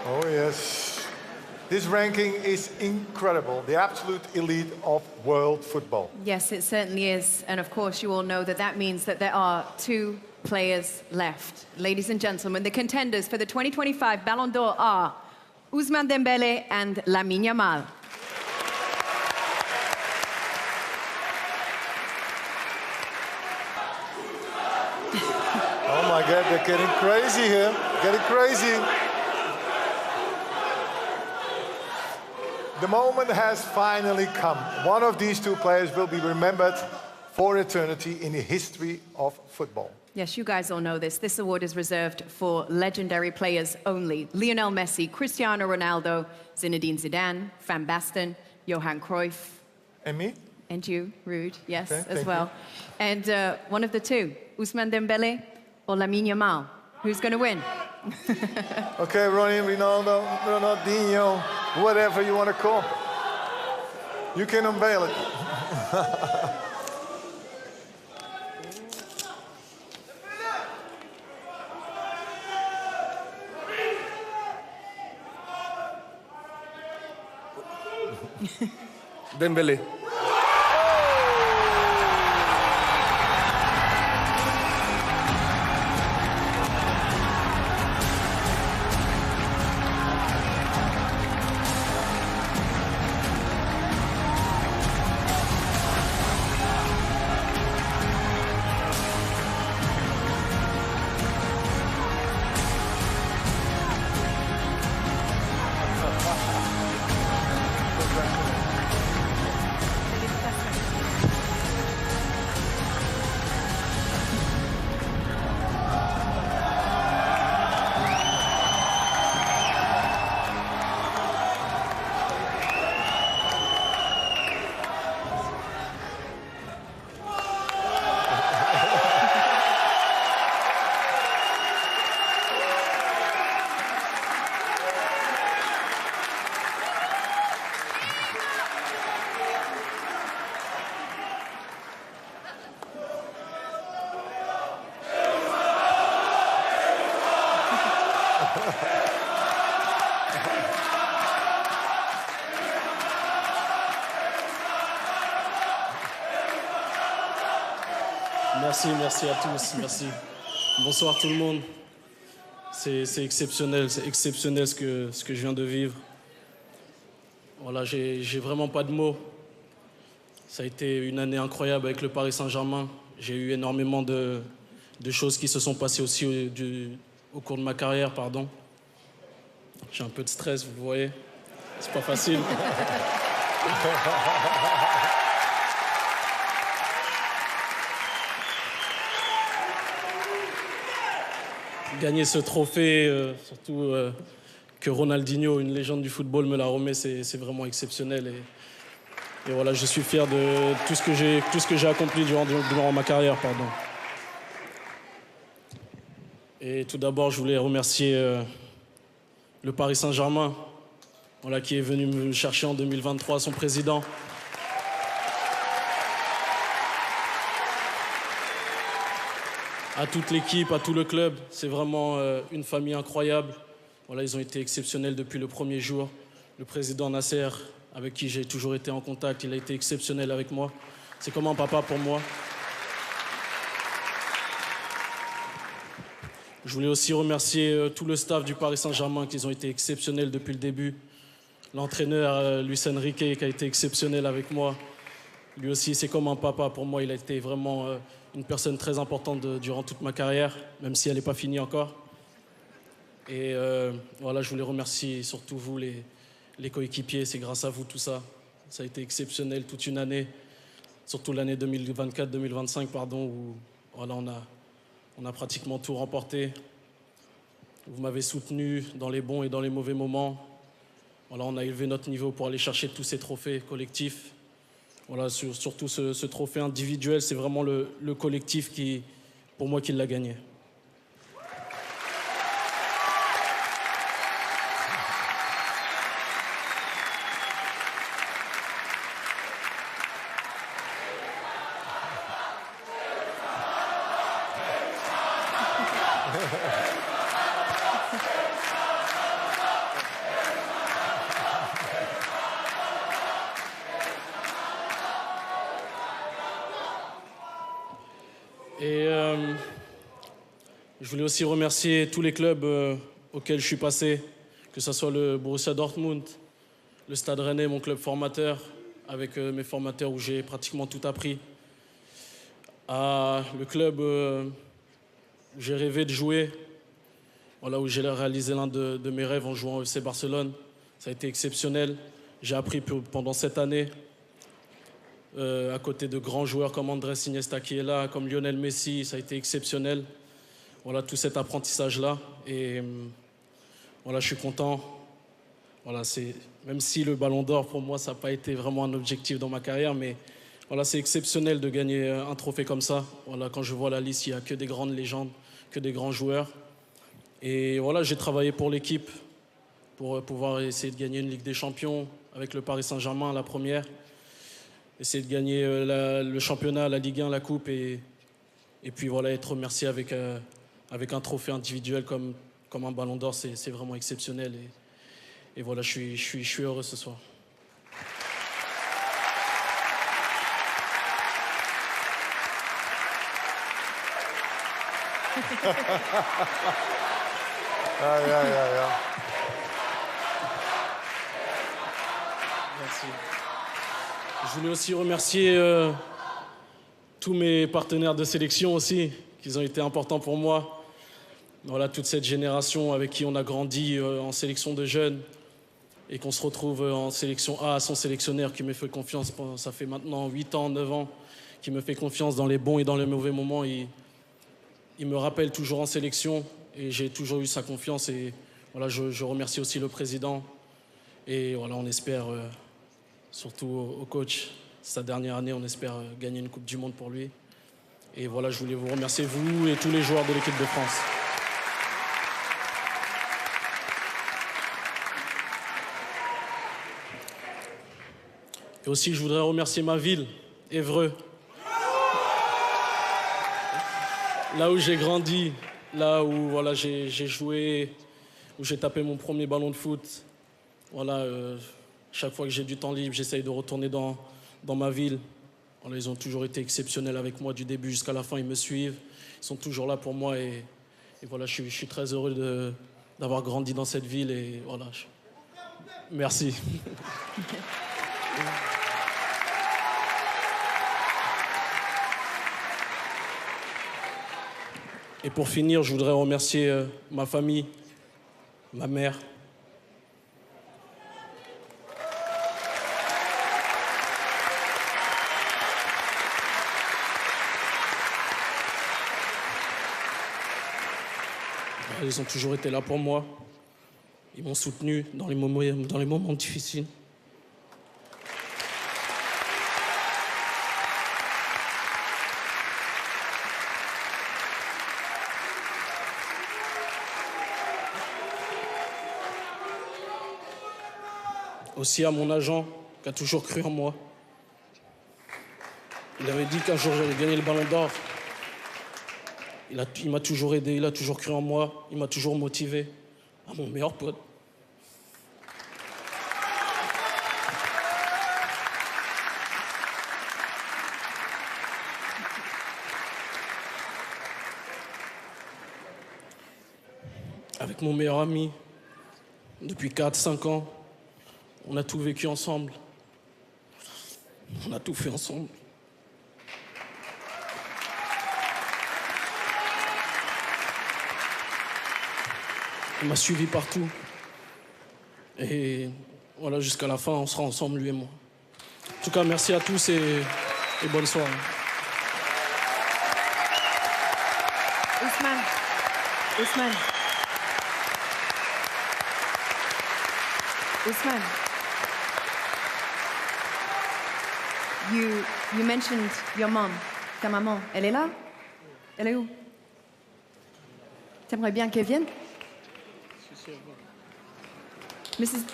Oh, yes. This ranking is incredible, the absolute elite of world football. Yes, it certainly is. And of course, you all know that that means that there are two players left. Ladies and gentlemen, the contenders for the 2025 Ballon d'Or are Ousmane Dembélé and Lamine Yamal. Oh my God, they're getting crazy here. Getting crazy. The moment has finally come. One of these two players will be remembered for eternity in the history of football. Yes, you guys all know this. This award is reserved for legendary players only. Lionel Messi, Cristiano Ronaldo, Zinedine Zidane, Van Basten, Johan Cruyff. And me? And you, Ruud, yes, Okay, as thank well. And one of the two, Ousmane Dembélé or Lamine Yamal. Who's going to win? Okay, Ronnie, Ronaldo, Ronaldinho, whatever you want to call. You can unveil it. Dembélé. Merci à tous, merci. Bonsoir tout le monde. C'est exceptionnel ce que je viens de vivre. Voilà, j'ai vraiment pas de mots. Ça a été une année incroyable avec le Paris Saint-Germain. J'ai eu énormément de choses qui se sont passées aussi au cours de ma carrière, pardon. J'ai un peu de stress, vous voyez. C'est pas facile. Gagner ce trophée, surtout que Ronaldinho, une légende du football, me l'a remet, c'est vraiment exceptionnel. Et voilà, je suis fier de tout ce que j'ai accompli durant ma carrière, pardon. Et tout d'abord, je voulais remercier le Paris Saint-Germain, voilà, qui est venu me chercher en 2023, son président. À toute l'équipe, à tout le club, c'est vraiment une famille incroyable. Voilà, ils ont été exceptionnels depuis le premier jour. Le président Nasser, avec qui j'ai toujours été en contact, il a été exceptionnel avec moi. C'est comme un papa pour moi. Je voulais aussi remercier tout le staff du Paris Saint-Germain, qui ont été exceptionnels depuis le début. L'entraîneur Luis Enrique, qui a été exceptionnel avec moi. Lui aussi, c'est comme un papa pour moi. Il a été vraiment une personne très importante durant toute ma carrière, même si elle n'est pas finie encore. Et voilà, je voulais remercier surtout vous, les coéquipiers. C'est grâce à vous tout ça. Ça a été exceptionnel toute une année, surtout l'année 2024-2025, pardon, où voilà, on a pratiquement tout remporté. Vous m'avez soutenu dans les bons et dans les mauvais moments. Voilà, on a élevé notre niveau pour aller chercher tous ces trophées collectifs. Voilà, surtout ce trophée individuel, c'est vraiment le collectif pour moi, qui l'a gagné. Je voulais aussi remercier tous les clubs auxquels je suis passé, que ce soit le Borussia Dortmund, le Stade Rennais, mon club formateur, avec mes formateurs où j'ai pratiquement tout appris. Le club où j'ai rêvé de jouer, voilà, où j'ai réalisé l'un de mes rêves en jouant au FC Barcelone. Ça a été exceptionnel. J'ai appris pendant cette année, à côté de grands joueurs comme Andrés Iniesta qui est là, comme Lionel Messi, ça a été exceptionnel. Voilà, tout cet apprentissage-là. Et voilà, je suis content. Voilà, même si le Ballon d'Or, pour moi, ça n'a pas été vraiment un objectif dans ma carrière, mais voilà, c'est exceptionnel de gagner un trophée comme ça. Voilà, quand je vois la liste, il n'y a que des grandes légendes, que des grands joueurs. Et voilà, j'ai travaillé pour l'équipe pour pouvoir essayer de gagner une Ligue des Champions avec le Paris Saint-Germain, la première. Essayer de gagner le championnat, la Ligue 1, la Coupe. Et puis voilà, être remercié avec un trophée individuel comme un Ballon d'Or, c'est vraiment exceptionnel. Et voilà, je suis heureux ce soir. Merci. Je voulais aussi remercier tous mes partenaires de sélection aussi, qui ont été importants pour moi. Voilà, toute cette génération avec qui on a grandi en sélection de jeunes et qu'on se retrouve en sélection A, son sélectionneur qui me fait confiance, ça fait maintenant 8 ans, 9 ans, qui me fait confiance dans les bons et dans les mauvais moments. Il me rappelle toujours en sélection et j'ai toujours eu sa confiance. Et voilà, je remercie aussi le président. Et voilà, on espère, surtout au coach, sa dernière année, on espère gagner une Coupe du Monde pour lui. Et voilà, je voulais vous remercier, vous et tous les joueurs de l'équipe de France. Et aussi, je voudrais remercier ma ville, Évreux. Là où j'ai grandi, là où voilà, j'ai joué, où j'ai tapé mon premier ballon de foot. Voilà, chaque fois que j'ai du temps libre, j'essaye de retourner dans ma ville. Voilà, ils ont toujours été exceptionnels avec moi du début jusqu'à la fin. Ils me suivent, ils sont toujours là pour moi. Et voilà, je suis très heureux d'avoir grandi dans cette ville. Et voilà, merci. Et pour finir, je voudrais remercier ma famille, ma mère. Ils ont toujours été là pour moi. Ils m'ont soutenu dans les moments difficiles. Aussi à mon agent, qui a toujours cru en moi. Il avait dit qu'un jour j'allais gagner le Ballon d'Or. Il m'a toujours aidé, il a toujours cru en moi, il m'a toujours motivé. À mon meilleur pote. Avec mon meilleur ami, depuis 4-5 ans, on a tout vécu ensemble. On a tout fait ensemble. Il m'a suivi partout. Et voilà, jusqu'à la fin, on sera ensemble, lui et moi. En tout cas, merci à tous et bonne soirée. Ousmane, you mentioned your mom. Ta maman, elle est là? Elle est où? T'aimerais bien qu'elle vienne? Mrs.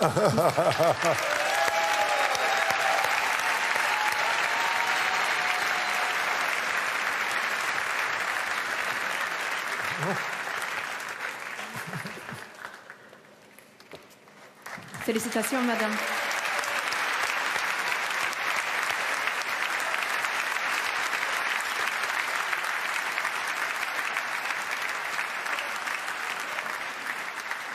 Félicitations, madame.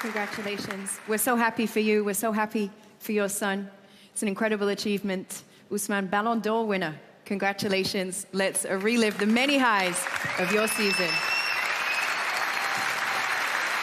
Congratulations. We're so happy for you. We're so happy for your son. It's an incredible achievement. Ousmane, Ballon d'Or winner. Congratulations. Let's relive the many highs of your season.